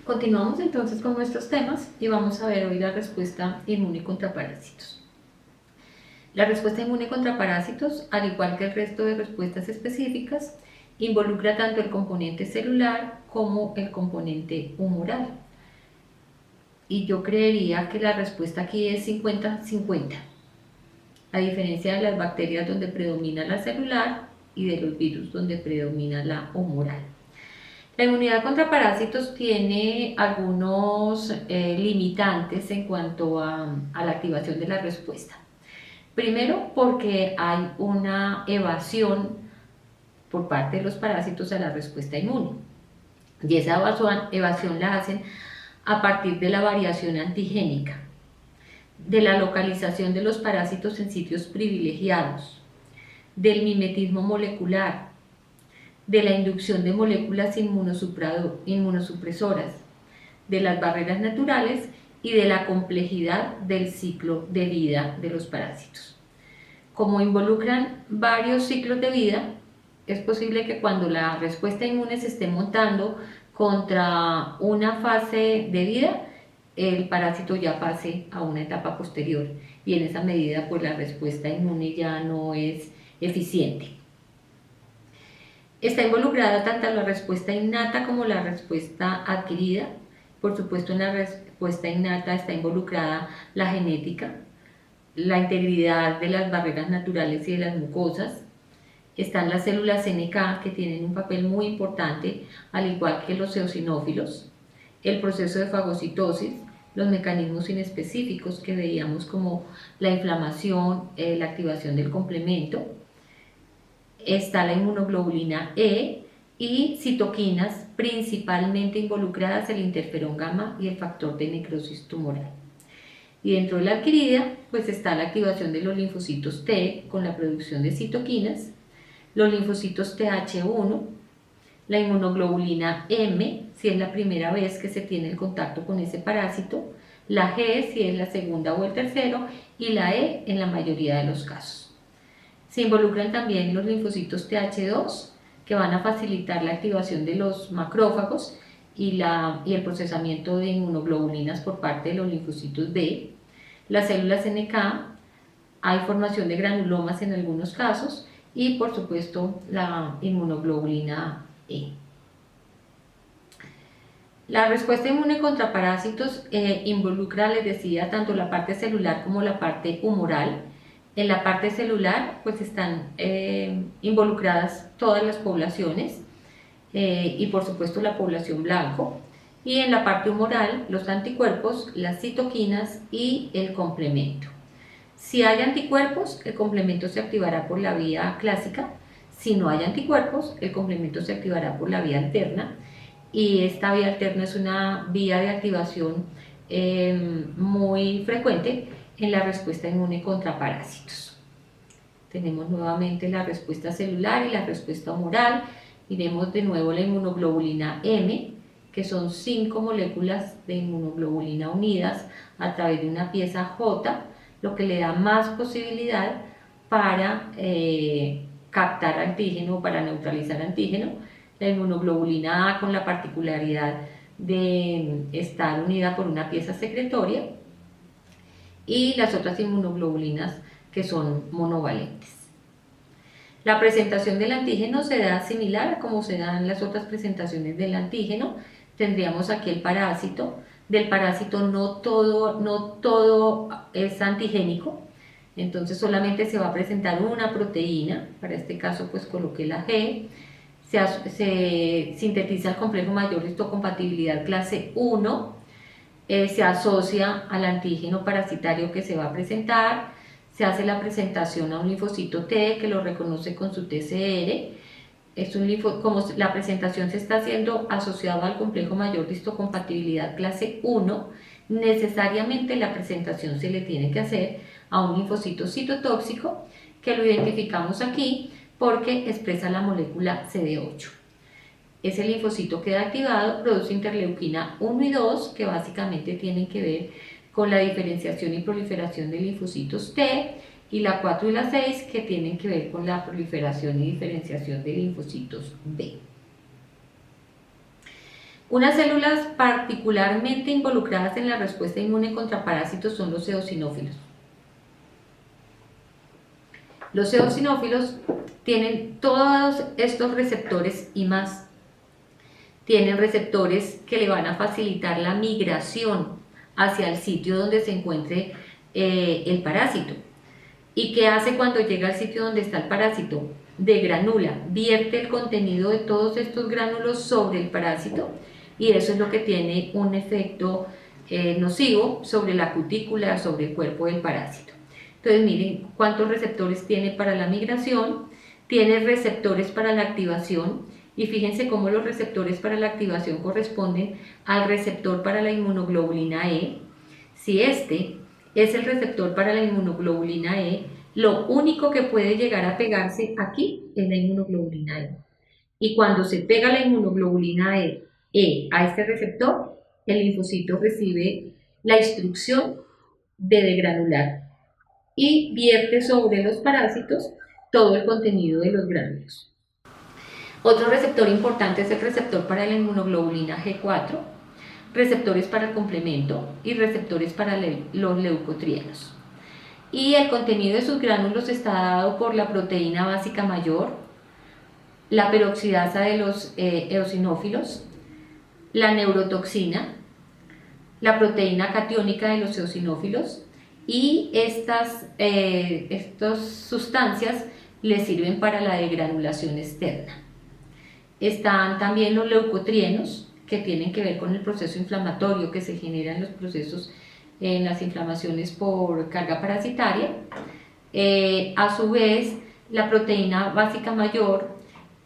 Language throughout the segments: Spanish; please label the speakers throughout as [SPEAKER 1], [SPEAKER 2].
[SPEAKER 1] Continuamos entonces con nuestros temas y vamos a ver hoy la respuesta inmune contra parásitos. La respuesta inmune contra parásitos, al igual que el resto de respuestas específicas, involucra tanto el componente celular como el componente humoral. Y yo creería que la respuesta aquí es 50-50, a diferencia de las bacterias donde predomina la celular y de los virus donde predomina la humoral. La inmunidad contra parásitos tiene algunos limitantes en cuanto a la activación de la respuesta. Primero, porque hay una evasión por parte de los parásitos a la respuesta inmune. Y esa evasión la hacen a partir de la variación antigénica, de la localización de los parásitos en sitios privilegiados, del mimetismo molecular, de la inducción de moléculas inmunosupresoras, de las barreras naturales y de la complejidad del ciclo de vida de los parásitos. Como involucran varios ciclos de vida, es posible que cuando la respuesta inmune se esté montando contra una fase de vida, el parásito ya pase a una etapa posterior y en esa medida pues la respuesta inmune ya no es eficiente. Está involucrada tanto la respuesta innata como la respuesta adquirida. Por supuesto, en la respuesta innata está involucrada la genética, la integridad de las barreras naturales y de las mucosas. Están las células NK, que tienen un papel muy importante, al igual que los eosinófilos, el proceso de fagocitosis, los mecanismos inespecíficos que veíamos como la inflamación, la activación del complemento. Está la inmunoglobulina E y citoquinas principalmente involucradas el interferón gamma y el factor de necrosis tumoral. Y dentro de la adquirida, pues está la activación de los linfocitos T con la producción de citoquinas, los linfocitos TH1, la inmunoglobulina M, si es la primera vez que se tiene el contacto con ese parásito, la G, si es la segunda o el tercero, y la E en la mayoría de los casos. Se involucran también los linfocitos TH2, que van a facilitar la activación de los macrófagos y el procesamiento de inmunoglobulinas por parte de los linfocitos B. Las células NK, hay formación de granulomas en algunos casos y por supuesto la inmunoglobulina E. La respuesta inmune contra parásitos involucra, les decía, tanto la parte celular como la parte humoral. En la parte celular pues están involucradas todas las poblaciones y por supuesto la población blanco, y en la parte humoral los anticuerpos, las citoquinas y el complemento. Si hay anticuerpos, el complemento se activará por la vía clásica. Si no hay anticuerpos, el complemento se activará por la vía alterna, y esta vía alterna es una vía de activación muy frecuente en la respuesta inmune contra parásitos. Tenemos nuevamente la respuesta celular y la respuesta humoral. Miremos de nuevo la inmunoglobulina M, que son 5 moléculas de inmunoglobulina unidas a través de una pieza J, lo que le da más posibilidad para captar antígeno, para neutralizar antígeno. La inmunoglobulina A con la particularidad de estar unida por una pieza secretoria, y las otras inmunoglobulinas que son monovalentes. La presentación del antígeno se da similar a como se dan las otras presentaciones del antígeno. Tendríamos aquí el parásito. Del parásito no todo es antigénico, entonces solamente se va a presentar una proteína. Para este caso pues coloqué la G. Se sintetiza el complejo mayor histocompatibilidad clase 1, se asocia al antígeno parasitario que se va a presentar, se hace la presentación a un linfocito T que lo reconoce con su TCR. Como la presentación se está haciendo asociado al complejo mayor de histocompatibilidad clase 1, necesariamente la presentación se le tiene que hacer a un linfocito citotóxico, que lo identificamos aquí porque expresa la molécula CD8. Ese linfocito queda activado, produce interleuquina 1 y 2, que básicamente tienen que ver con la diferenciación y proliferación de linfocitos T, y la 4 y la 6, que tienen que ver con la proliferación y diferenciación de linfocitos B. Unas células particularmente involucradas en la respuesta inmune contra parásitos son los eosinófilos. Los eosinófilos tienen todos estos receptores y más. Tienen receptores que le van a facilitar la migración hacia el sitio donde se encuentre el parásito. ¿Y qué hace cuando llega al sitio donde está el parásito? Degranula, vierte el contenido de todos estos gránulos sobre el parásito, y eso es lo que tiene un efecto nocivo sobre la cutícula, sobre el cuerpo del parásito. Entonces miren cuántos receptores tiene para la migración, tiene receptores para la activación, y fíjense cómo los receptores para la activación corresponden al receptor para la inmunoglobulina E. Si este es el receptor para la inmunoglobulina E, lo único que puede llegar a pegarse aquí es la inmunoglobulina E. Y cuando se pega la inmunoglobulina E a este receptor, el linfocito recibe la instrucción de degranular y vierte sobre los parásitos todo el contenido de los gránulos. Otro receptor importante es el receptor para la inmunoglobulina G4, receptores para el complemento y receptores para los leucotrienos. Y el contenido de sus gránulos está dado por la proteína básica mayor, la peroxidasa de los eosinófilos, la neurotoxina, la proteína catiónica de los eosinófilos, y estas sustancias les sirven para la degranulación externa. Están también los leucotrienos, que tienen que ver con el proceso inflamatorio que se genera en los procesos, en las inflamaciones por carga parasitaria. A su vez, la proteína básica mayor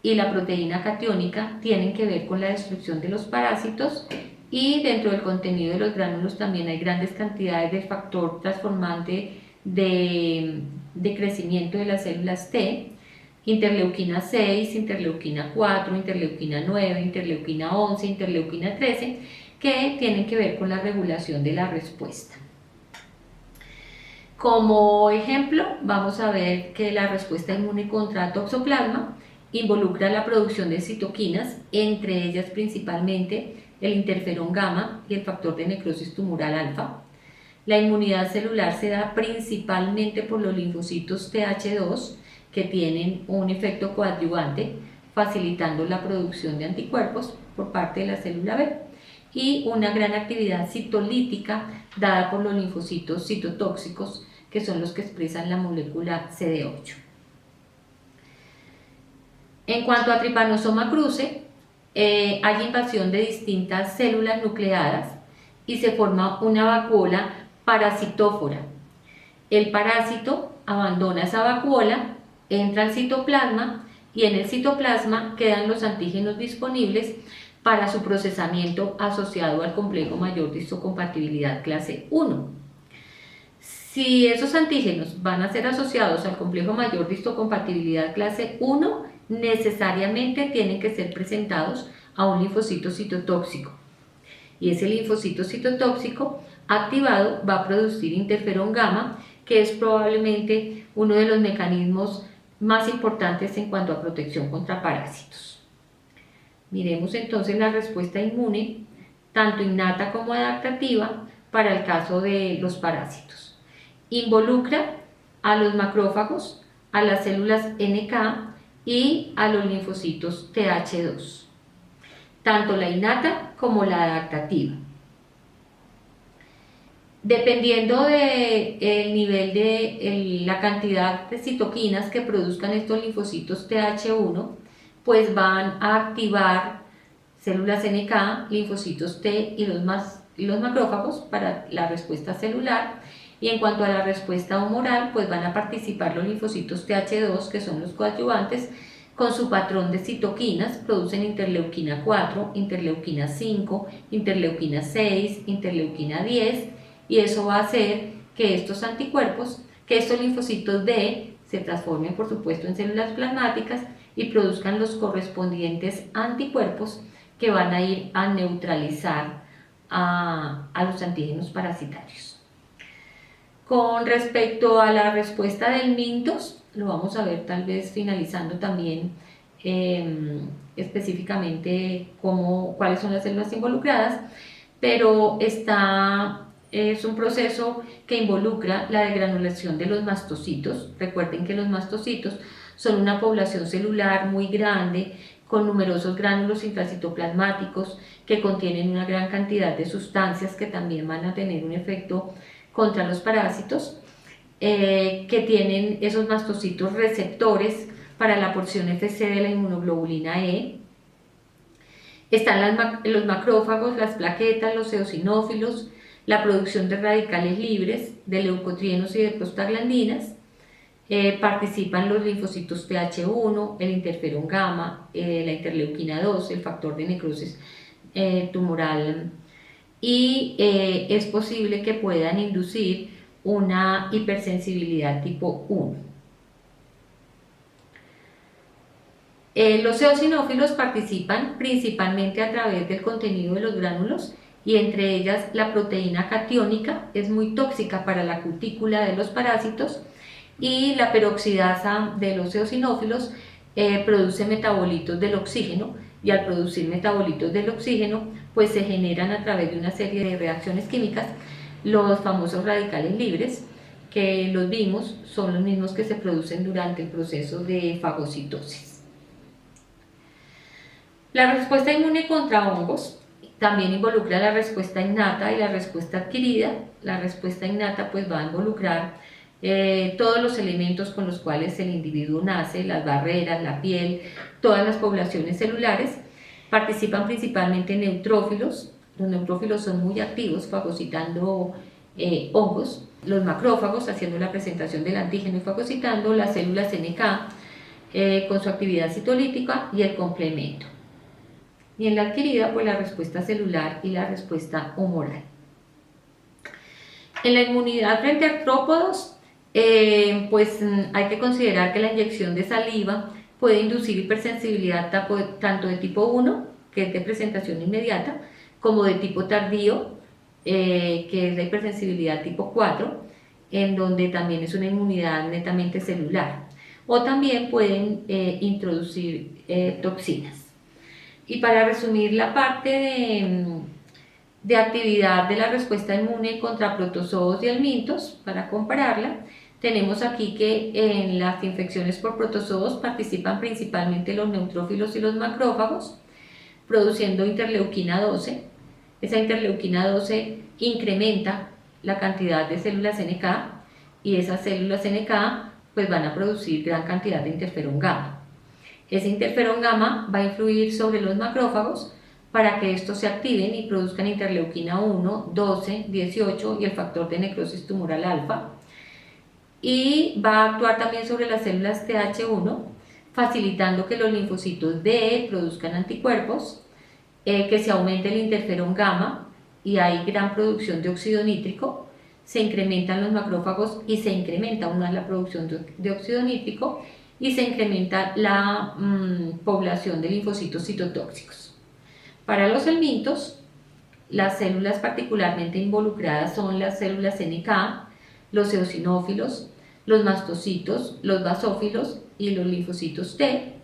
[SPEAKER 1] y la proteína catiónica tienen que ver con la destrucción de los parásitos, y dentro del contenido de los gránulos también hay grandes cantidades de factor transformante de crecimiento de las células T, interleuquina 6, interleuquina 4, interleuquina 9, interleuquina 11, interleuquina 13, que tienen que ver con la regulación de la respuesta. Como ejemplo, vamos a ver que la respuesta inmune contra toxoplasma involucra la producción de citoquinas, entre ellas principalmente el interferón gamma y el factor de necrosis tumoral alfa. La inmunidad celular se da principalmente por los linfocitos Th2, que tienen un efecto coadyuvante, facilitando la producción de anticuerpos por parte de la célula B, y una gran actividad citolítica dada por los linfocitos citotóxicos, que son los que expresan la molécula CD8. En cuanto a Trypanosoma cruzi, hay invasión de distintas células nucleadas y se forma una vacuola parasitófora. El parásito abandona esa vacuola, entra al citoplasma, y en el citoplasma quedan los antígenos disponibles para su procesamiento asociado al complejo mayor de histocompatibilidad clase 1. Si esos antígenos van a ser asociados al complejo mayor de histocompatibilidad clase 1, necesariamente tienen que ser presentados a un linfocito citotóxico. Y ese linfocito citotóxico activado va a producir interferón gamma, que es probablemente uno de los mecanismos más importantes en cuanto a protección contra parásitos. Miremos entonces la respuesta inmune, tanto innata como adaptativa, para el caso de los parásitos. Involucra a los macrófagos, a las células NK y a los linfocitos Th2, tanto la innata como la adaptativa. Dependiendo del nivel de la cantidad de citoquinas que produzcan estos linfocitos Th1, pues van a activar células NK, linfocitos T y los macrófagos para la respuesta celular. Y en cuanto a la respuesta humoral, pues van a participar los linfocitos Th2, que son los coadyuvantes, con su patrón de citoquinas. Producen interleuquina 4, interleuquina 5, interleuquina 6, interleuquina 10, y eso va a hacer que estos anticuerpos, que estos linfocitos D se transformen por supuesto en células plasmáticas y produzcan los correspondientes anticuerpos que van a ir a neutralizar a los antígenos parasitarios. Con respecto a la respuesta del MINTOS, lo vamos a ver tal vez finalizando también específicamente cuáles son las células involucradas, pero es un proceso que involucra la degranulación de los mastocitos. Recuerden que los mastocitos son una población celular muy grande con numerosos gránulos intracitoplasmáticos que contienen una gran cantidad de sustancias que también van a tener un efecto contra los parásitos, que tienen esos mastocitos receptores para la porción FC de la inmunoglobulina E. Están los macrófagos, las plaquetas, los eosinófilos, la producción de radicales libres, de leucotrienos y de prostaglandinas. Participan los linfocitos Th1, el interferón gamma, la interleuquina 2, el factor de necrosis tumoral, y es posible que puedan inducir una hipersensibilidad tipo 1. Los eosinófilos participan principalmente a través del contenido de los gránulos, y entre ellas la proteína catiónica es muy tóxica para la cutícula de los parásitos, y la peroxidasa de los eosinófilos produce metabolitos del oxígeno, y al producir metabolitos del oxígeno pues se generan a través de una serie de reacciones químicas los famosos radicales libres, que los vimos son los mismos que se producen durante el proceso de fagocitosis. La respuesta inmune contra hongos también involucra la respuesta innata y la respuesta adquirida. La respuesta innata pues va a involucrar todos los elementos con los cuales el individuo nace, las barreras, la piel, todas las poblaciones celulares. Participan principalmente neutrófilos. Los neutrófilos son muy activos fagocitando hongos, los macrófagos haciendo la presentación del antígeno y fagocitando, las células NK con su actividad citolítica y el complemento. Y en la adquirida pues la respuesta celular y la respuesta humoral. En la inmunidad frente a artrópodos pues hay que considerar que la inyección de saliva puede inducir hipersensibilidad tanto de tipo 1, que es de presentación inmediata, como de tipo tardío, que es la hipersensibilidad tipo 4, en donde también es una inmunidad netamente celular. O también pueden introducir toxinas. Y para resumir la parte de actividad de la respuesta inmune contra protozoos y helmintos, para compararla, tenemos aquí que en las infecciones por protozoos participan principalmente los neutrófilos y los macrófagos, produciendo interleuquina 12. Esa interleuquina 12 incrementa la cantidad de células NK, y esas células NK pues van a producir gran cantidad de interferón gamma. Ese interferón gamma va a influir sobre los macrófagos para que estos se activen y produzcan interleuquina 1, 12, 18 y el factor de necrosis tumoral alfa. Y va a actuar también sobre las células Th1, facilitando que los linfocitos B produzcan anticuerpos, que se aumente el interferón gamma y hay gran producción de óxido nítrico, se incrementan los macrófagos y se incrementa aún más la producción de óxido nítrico, y se incrementa la población de linfocitos citotóxicos. Para los helmintos, las células particularmente involucradas son las células NK, los eosinófilos, los mastocitos, los basófilos y los linfocitos T.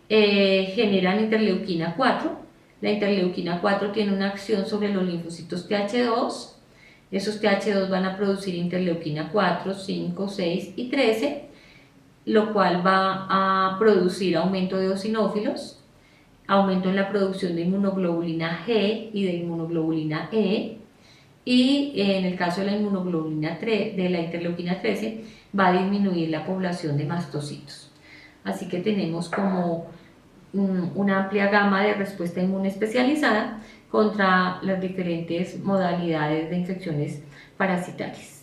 [SPEAKER 1] Generan interleuquina 4. La interleuquina 4 tiene una acción sobre los linfocitos Th2. Esos Th2 van a producir interleuquina 4, 5, 6 y 13, lo cual va a producir aumento de eosinófilos, aumento en la producción de inmunoglobulina G y de inmunoglobulina E, y en el caso de la inmunoglobulina 3, de la interleuquina 13, va a disminuir la población de mastocitos. Así que tenemos como una amplia gama de respuesta inmune especializada contra las diferentes modalidades de infecciones parasitarias.